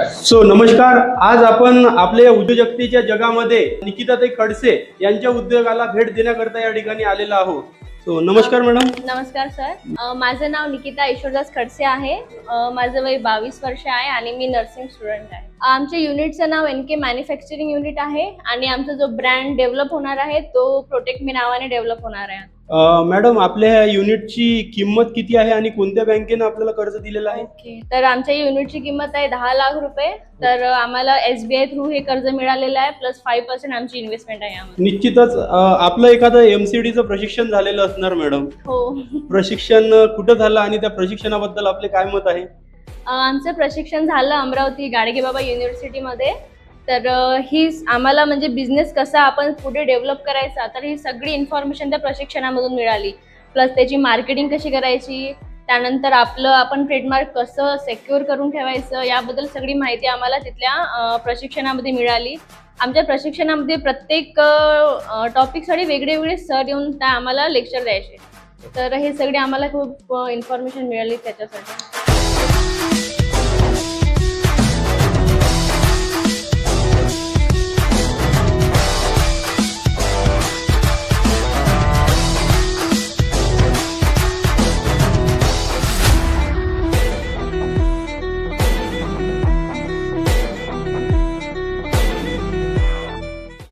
नमस्कार. आज आपण आपल्या उद्योजकतेच्या जगामध्ये निकिताताई खडसे यांच्या उद्योगाला भेट देण्याकरता या ठिकाणी आलेला आहोत. नमस्कार मॅडम. नमस्कार सर. माझं नाव निकिता ईश्वरदास खडसे आहे. माझं वय 22 वर्ष आहे आणि मी नर्सिंग स्टुडंट आहे. आमच्या युनिटचं नाव NK मॅन्युफॅक्चरिंग युनिट आहे आणि आमचा जो ब्रँड डेव्हलप होणार आहे तो प्रोटेक्ट मी नावाने डेव्हलप होणार आहे. मॅडम, आपल्या ह्या युनिटची किंमत किती आहे आणि कोणत्या बँकेने आपल्याला कर्ज दिलेलं आहे? ओके, तर आमच्या युनिटची किंमत आहे 10 लाख रुपये. तर आम्हाला SBI थ्रू हे कर्ज मिळालेलं आहे, प्लस 5% आमची इन्व्हेस्टमेंट आहे यामध्ये. निश्चितच आपलं एखादं MCDचं प्रशिक्षण झालेलं असणार मॅडम. हो. प्रशिक्षण कुठं झालं आणि त्या प्रशिक्षणाबद्दल आपले काय मत आहे? आमचं प्रशिक्षण झालं अमरावती गाडगेबाबा युनिव्हर्सिटीमध्ये. तर ही आम्हाला म्हणजे बिझनेस कसा आपण पुढे डेव्हलप करायचा, तर ही सगळी इन्फॉर्मेशन त्या प्रशिक्षणामधून मिळाली. प्लस त्याची मार्केटिंग कशी करायची, त्यानंतर आपण ट्रेडमार्क कसं सेक्युअर करून ठेवायचं, याबद्दल सगळी माहिती आम्हाला तिथल्या प्रशिक्षणामध्ये मिळाली. आमच्या प्रशिक्षणामध्ये प्रत्येक टॉपिकसाठी वेगळे वेगळे सर येऊन त्या आम्हाला लेक्चर द्यायचे. तर हे सगळे आम्हाला खूप इन्फॉर्मेशन मिळाली त्याच्यासाठी.